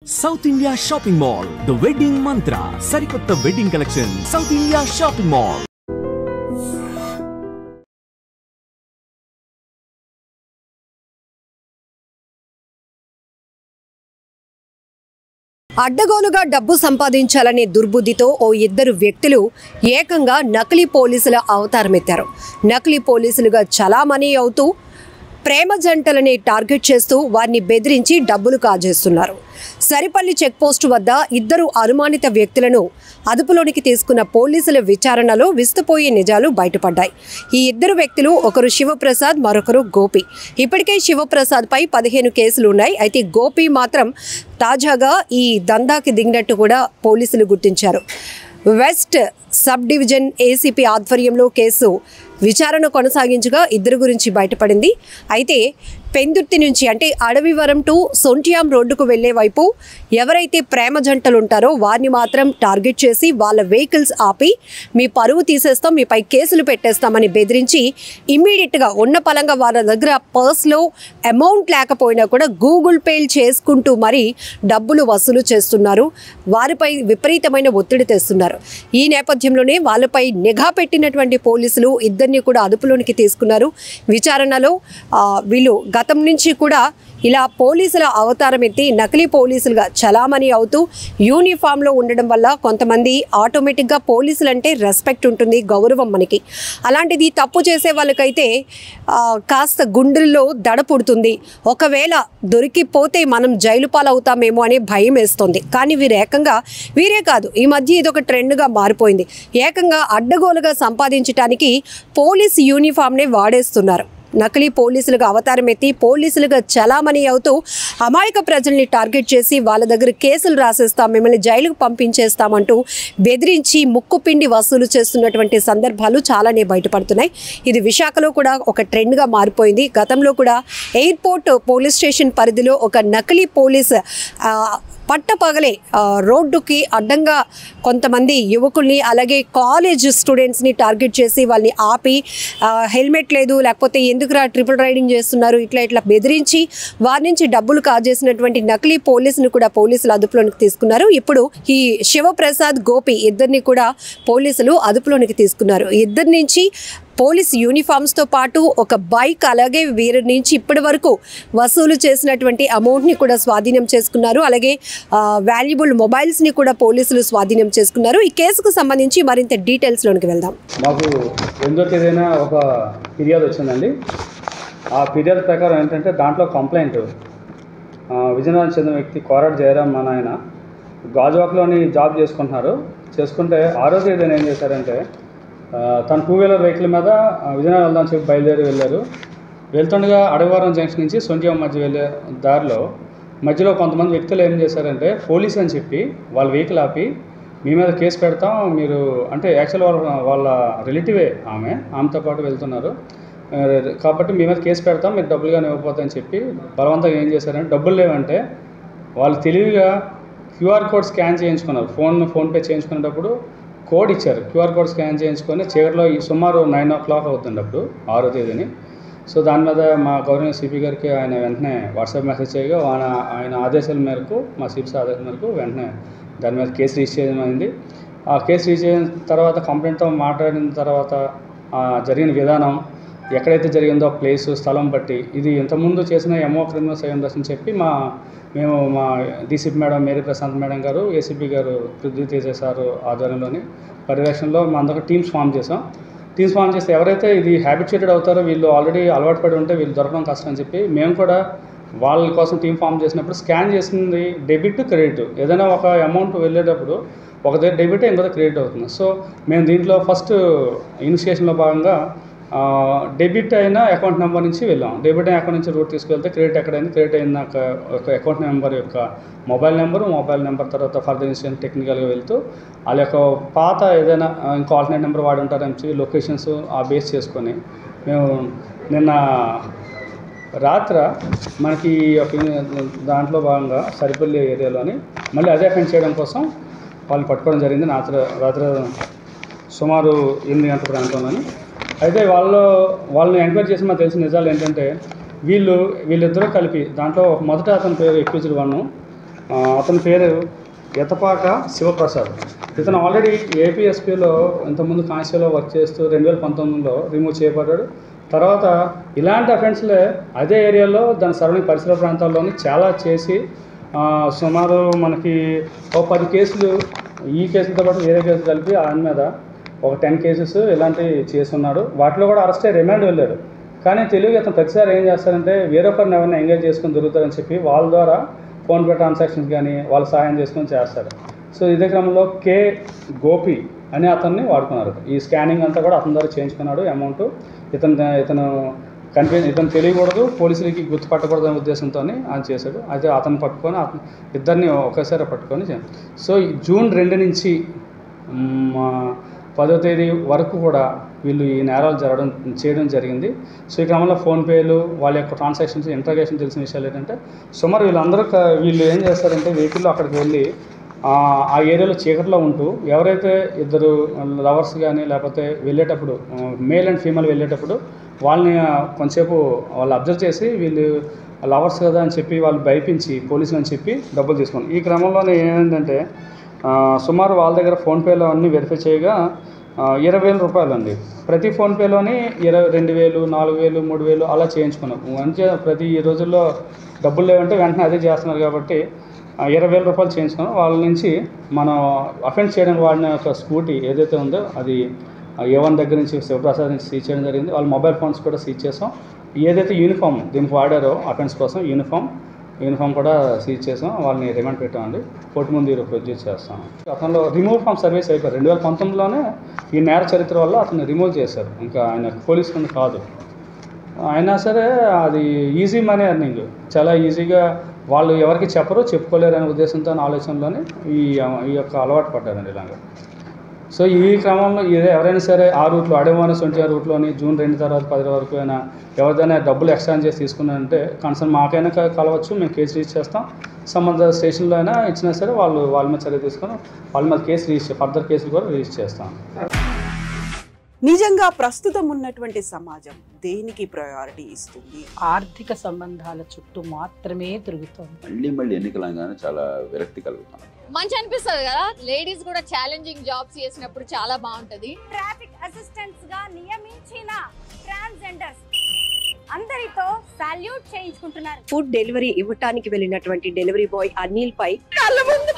South India Shopping Mall, The Wedding Mantra, Sarikotta Wedding Collection, South India Shopping Mall. అడ్డగోలుగా డబ్బు సంపాదించాలనే దుర్బుద్ధితో ఓ ఇద్దరు వ్యక్తులు ఏకంగా నకిలీ పోలీసుల అవతారమెత్తారు. నకిలీ పోలీసులుగా చలామణి అవుతూ ప్రేమ జంటలని టార్గెట్ చేస్తూ వారిని బెదిరించి డబ్బులు కాజేస్తున్నారు. సరిపల్లి చెక్పోస్ట్ వద్ద ఇద్దరు అనుమానిత వ్యక్తులను అదుపులోనికి తీసుకున్న పోలీసుల విచారణలో విస్తుపోయే నిజాలు బయటపడ్డాయి. ఈ ఇద్దరు వ్యక్తులు ఒకరు శివప్రసాద్, మరొకరు గోపి. ఇప్పటికే శివప్రసాద్పై 15 కేసులు ఉన్నాయి. అయితే గోపి మాత్రం తాజాగా ఈ దందాకి దిగినట్టు కూడా పోలీసులు గుర్తించారు. వెస్ట్ సబ్ డివిజన్ ఏసీపీ ఆధ్వర్యంలో కేసు విచారణ కొనసాగించగా ఇద్దరు గురించి బయటపడింది. అయితే పెందుర్తి నుంచి అంటే అడవివరం టు సొంటియాం రోడ్డుకు వెళ్లే వైపు ఎవరైతే ప్రేమ జంటలు ఉంటారో వారిని మాత్రం టార్గెట్ చేసి వాళ్ళ వెహికల్స్ ఆపి మీ పరువు తీసేస్తాం, మీపై కేసులు పెట్టేస్తామని బెదిరించి ఇమ్మీడియట్గా ఉన్న పలంగా వాళ్ళ దగ్గర పర్స్లో అమౌంట్ లేకపోయినా కూడా గూగుల్ పేలు చేసుకుంటూ మరీ డబ్బులు వసూలు చేస్తున్నారు. వారిపై విపరీతమైన ఒత్తిడి తెస్తున్నారు. ఈ నేపథ్యంలోనే వాళ్ళపై నిఘా పెట్టినటువంటి పోలీసులు ఇద్దరిని కూడా అదుపులోనికి తీసుకున్నారు. విచారణలో వీళ్ళు గతం నుంచి కూడా ఇలా పోలీసుల అవతారం ఎత్తి నకిలీ పోలీసులుగా చలామణి అవుతూ యూనిఫామ్లో ఉండడం వల్ల కొంతమంది ఆటోమేటిక్గా పోలీసులు అంటే రెస్పెక్ట్ ఉంటుంది, గౌరవం మనకి. అలాంటిది తప్పు చేసే వాళ్ళకైతే కాస్త గుండెల్లో దడ పుడుతుంది. ఒకవేళ దొరికిపోతే మనం జైలు పాలవుతామేమో అనే భయం వేస్తుంది. కానీ వీరే కాదు, ఈ మధ్య ఇదొక ట్రెండ్గా మారిపోయింది. ఏకంగా అడ్డగోలుగా సంపాదించడానికి పోలీస్ యూనిఫామ్నే వాడేస్తున్నారు. నకిలీ పోలీసులుగా అవతారం ఎత్తి పోలీసులుగా చలామణి అవుతూ అమాయక ప్రజల్ని టార్గెట్ చేసి వాళ్ళ దగ్గర కేసులు రాసేస్తాం, మిమ్మల్ని జైలుకు పంపించేస్తామంటూ బెదిరించి ముక్కుపిండి వసూలు చేస్తున్నటువంటి సందర్భాలు చాలానే బయటపడుతున్నాయి. ఇది విశాఖలో కూడా ఒక ట్రెండ్గా మారిపోయింది. గతంలో కూడా ఎయిర్పోర్ట్ పోలీస్ స్టేషన్ పరిధిలో ఒక నకిలీ పోలీస్ పట్టపగలే రోడ్డుకి అడ్డంగా కొంతమంది యువకుల్ని అలాగే కాలేజ్ స్టూడెంట్స్ని టార్గెట్ చేసి వాళ్ళని ఆపి హెల్మెట్ లేదు, లేకపోతే ఎందుకురా ట్రిపుల్ రైడింగ్ చేస్తున్నారు, ఇట్లా బెదిరించి వారి నుంచి డబ్బులు కాజేసినటువంటి నకిలీ పోలీసుని కూడా పోలీసులు అదుపులోనికి తీసుకున్నారు. ఇప్పుడు ఈ శివప్రసాద్, గోపి ఇద్దరిని కూడా పోలీసులు అదుపులోనికి తీసుకున్నారు. ఇద్దరి నుంచి పోలీస్ యూనిఫామ్స్తో పాటు ఒక బైక్, అలాగే వీరి నుంచి ఇప్పటి వరకు వసూలు చేసినటువంటి అమౌంట్ని కూడా స్వాధీనం చేసుకున్నారు. అలాగే వాల్యుబుల్ మొబైల్స్ని కూడా పోలీసులు స్వాధీనం చేసుకున్నారు. ఈ కేసుకు సంబంధించి మరింత డీటెయిల్స్లోనికి వెళ్దాం. మాకు 8వ తేదీన ఒక ఫిర్యాదు వచ్చిందండి. ఆ ఫిర్యాదు ప్రకారం ఏంటంటే దాంట్లో కంప్లైంట్ విజయనగరం చెందిన వ్యక్తి కోరాడు జయరామ్ మన ఆయన గాజువాక్లోని జాబ్ చేసుకుంటే 6వ తేదీన ఏం చేశారంటే తన 2 వీలర్ వెహికల్ మీద విజయనగరం వెళ్దామని చెప్పి బయలుదేరి వెళ్ళారు. వెళ్తుండగా అడవివరం జంక్షన్ నుంచి సొంటియాం మధ్య వెళ్ళే దారిలో మధ్యలో కొంతమంది వ్యక్తులు ఏం చేశారంటే పోలీస్ అని చెప్పి వాళ్ళ వెహికల్ ఆపి మీ మీద కేసు పెడతాం, మీరు అంటే యాక్చువల్ వాళ్ళ రిలేటివే ఆమెతో పాటు వెళ్తున్నారు కాబట్టి మీ మీద కేసు పెడతాం, మీరు డబ్బులుగానే ఇవ్వకపోతాయని చెప్పి బలవంతంగా ఏం చేశారంటే డబ్బులు లేవంటే వాళ్ళు తెలివిగా క్యూఆర్ కోడ్ స్కాన్ చేయించుకున్నారు. ఫోన్పే చేయించుకునేటప్పుడు కోడ్ ఇచ్చారు. క్యూఆర్ కోడ్ స్కాన్ చేయించుకొని చీకటిలో సుమారు 9 o'clock అవుతుంది అప్పుడు 6వ తేదీని. సో దాని మీద మా గవర్నర్ సిపి గారికి ఆయన వెంటనే వాట్సాప్ మెసేజ్ చేయగా ఆయన ఆదేశాల మేరకు, మా సిపి ఆదేశాల మేరకు వెంటనే దాని మీద కేసు రిజిస్టర్ చేయడం అయింది. ఆ కేసు రిజిస్టర్ చేసిన తర్వాత కంప్లైంట్తో మాట్లాడిన తర్వాత జరిగిన విధానం, ఎక్కడైతే జరిగిందో ప్లేసు, స్థలం బట్టి ఇది ఇంతకుముందు చేసిన ఎంఓ క్రిమినల్స్ అయి ఉండొచ్చని చెప్పి మేము మా DCP madam Mary Prashant madam గారు, ఏసీపీ గారు పృథ్వీ తేజ సార్ ఆధ్వర్యంలోని పర్యవేక్షణలో మా అందరూ టీమ్స్ ఫామ్ చేస్తే ఎవరైతే ఇది హ్యాబిచుయేటెడ్ అవుతారో వీళ్ళు ఆల్రెడీ అలవాటు పడి ఉంటే వీళ్ళు దొరకడం కష్టం అని చెప్పి మేము కూడా వాళ్ళ కోసం టీం ఫామ్ చేసినప్పుడు స్కాన్ చేసింది డెబిట్, క్రెడిట్. ఏదైనా ఒక అమౌంట్ వెళ్ళేటప్పుడు ఒక దగ్గర డెబిట్, ఇంకొక క్రెడిట్ అవుతుంది. సో మేము దీంట్లో ఫస్ట్ ఇనిషియేషన్లో భాగంగా డెబిట్ అయిన అకౌంట్ నెంబర్ నుంచి వెళ్ళాం. డెబిట్ అయిన అకౌంట్ నుంచి రూట్ తీసుకెళ్తే క్రెడిట్ ఎక్కడైంది, క్రెడిట్ అయిన ఒక అకౌంట్ నెంబర్ యొక్క మొబైల్ నెంబర్ తర్వాత ఫర్దర్ ఇన్స్టెంట్ టెక్నికల్గా వెళ్తూ వాళ్ళ యొక్క పాత ఏదైనా ఇంకో ఆల్టర్నేట్ నెంబర్ వాడి ఉంటారని లొకేషన్స్ బేస్ చేసుకొని మేము నిన్న రాత్రి మనకి దాంట్లో భాగంగా సరిపల్లి ఏరియాలోని మళ్ళీ అదే అటెండ్ చేయడం కోసం వాళ్ళని పట్టుకోవడం జరిగింది. రాత్రి సుమారు 8 గంటల ప్రాంతంలోని. అయితే వాళ్ళని ఎంక్వైరీ చేసి మాకు తెలిసిన నిజాలు ఏంటంటే వీళ్ళిద్దరూ కలిపి దాంట్లో మొదట అతని పేరు ఎక్యూజ్డ్ 1, అతని పేరు ఎతపాక శివప్రసాద్. ఇతను ఆల్రెడీ ఏపీఎస్పీలో ఇంతకుముందు కాన్స్టేబుల్లో వర్క్ చేస్తూ 2019లో రిమూవ్ చేయబడ్డాడు. తర్వాత ఇలాంటి అఫెన్స్లే అదే ఏరియాలో దాని సరౌండింగ్ పరిసర ప్రాంతాల్లోని చాలా చేసి సుమారు మనకి ఒక 10 కేసులు, ఈ కేసులతో పాటు వేరే కేసులు కలిపి ఆయన మీద ఒక 10 కేసెస్ ఇలాంటివి చేస్తున్నాడు. వాటిలో కూడా అరెస్ట్ అయ్యి రిమాండ్ వెళ్ళాడు. కానీ తెలివిగా అతను ప్రతిసారి ఏం చేస్తారంటే వేరొకరిని ఎవరైనా ఎంగేజ్ చేసుకొని దొరుకుతారని చెప్పి వాళ్ళ ద్వారా ఫోన్పే ట్రాన్సాక్షన్స్ కానీ వాళ్ళు సహాయం చేసుకొని చేస్తారు. సో ఇదే క్రమంలో కే గోపి అని అతన్ని వాడుకున్నారు. ఈ స్కానింగ్ అంతా కూడా అతని ద్వారా చేయించుకున్నాడు. అమౌంట్ ఇతను తెలియకూడదు, పోలీసులకి గుర్తుపట్టకూడదు అనే ఉద్దేశంతో ఆయన చేశాడు. అయితే అతను పట్టుకొని ఇద్దరిని ఒకేసారి పట్టుకొని సో జూన్ 2 నుంచి 10వ తేదీ వరకు కూడా వీళ్ళు ఈ నేరాలు చేయడం జరిగింది. సో ఈ క్రమంలో ఫోన్పేలు వాళ్ళ యొక్క ట్రాన్సాక్షన్స్ ఇంట్రాగేషన్ తెలిసిన విషయాలు ఏంటంటే సుమారు వీళ్ళు ఏం చేస్తారంటే వెహికల్లో అక్కడికి వెళ్ళి ఆ ఏరియాలో చీకట్లో ఉంటూ ఎవరైతే ఇద్దరు లవర్స్ కానీ లేకపోతే వెళ్ళేటప్పుడు మేల్ అండ్ ఫీమేల్ వెళ్ళేటప్పుడు వాళ్ళని కొంచెంసేపు వాళ్ళు అబ్జర్వ్ చేసి వీళ్ళు లవర్స్ కదా అని చెప్పి వాళ్ళు భయపించి పోలీసులు అని చెప్పి డబ్బులు తీసుకోండి. ఈ క్రమంలోనే ఏమైందంటే సుమారు వాళ్ళ దగ్గర ఫోన్పేలో అన్నీ వెరిఫై చేయగా 20,000 రూపాయలు అండి. ప్రతి ఫోన్పేలోని 2,000, 4,000, 3,000 అలా చేయించుకున్నాం. మంచిగా ప్రతి ఈ రోజుల్లో డబ్బులు లేవంటే వెంటనే అదే చేస్తున్నారు కాబట్టి 20,000 రూపాయలు చేయించుకున్నాం. వాళ్ళ నుంచి మనం అఫెన్స్ చేయడానికి వాడిన ఒక స్కూటీ ఏదైతే ఉందో అది A1 దగ్గర నుంచి శివప్రసాద్ నుంచి సీజ్ చేయడం జరిగింది. వాళ్ళ మొబైల్ ఫోన్స్ కూడా సీజ్ చేసాం. ఏదైతే యూనిఫామ్ దీనికి వాడారో అఫెన్స్ కోసం యూనిఫామ్ కూడా సీజ్ చేసాం. వాళ్ళని రిమాండ్ పెట్టామండి. కోర్టు ముందు ఈరోజు ప్రొడ్యూస్ చేస్తాం. అతను రిమూవ్ ఫ్రమ్ సర్వీస్ అయిపోయారు. 2019లోనే ఈ నేర చరిత్ర వల్ల అతను రిమూవ్ చేశారు. ఇంకా ఆయన పోలీస్ కింద కాదు. అయినా సరే అది ఈజీ మనీ ఎర్నింగ్, చాలా ఈజీగా వాళ్ళు ఎవరికి చెప్పరు, చెప్పుకోలేరు అనే ఉద్దేశంతో ఆలోచనలోనే ఈ యొక్క అలవాటు పడ్డారండి ఇలాగా. సో ఈ క్రమంలో ఎవరైనా సరే ఆ రూట్లో అడేవానస్20 రూట్లోని జూన్ 2 తర్వాత 10 వరకు అయినా ఎవరిదైనా డబ్బులు ఎక్స్చేంజ్ చేసి తీసుకున్నారంటే కన్సర్న్ మాకైనా కలవచ్చు, మేము కేసు రిజిస్టర్ చేస్తాం. సంబంధ స్టేషన్లో అయినా ఇచ్చినా సరే వాళ్ళ మీద చర్య తీసుకొని వాళ్ళ మీద ఫర్దర్ కేసులు కూడా రిజిస్టర్ చేస్తాం. నిజంగా ప్రస్తుతం ఉన్నటువంటి సమాజం దేనికి ప్రయారిటీ ఇస్తుంది? ఆర్థిక సంబంధాల చుట్టూ మాత్రమే తిరుగుతుంది. మళ్ళీ ఎన్నికలంగానే చాలా విరక్తి కలుగుతాం. మంచి అనిపిస్తుంది కదా, లేడీస్ కూడా ఛాలెంజింగ్ జాబ్స్ చేసినప్పుడు చాలా బాగుంటది. ట్రాఫిక్ అసిస్టెంట్స్ గా నియమించిన ట్రాన్స్జెండర్స్ అందరితో సాల్యూట్ చేయించుకుంటున్నారు. ఫుడ్ డెలివరీ ఇవ్వటానికి వెళ్ళినటువంటి డెలివరీ బాయ్ అనిల్ పై కళ్ళ ముందు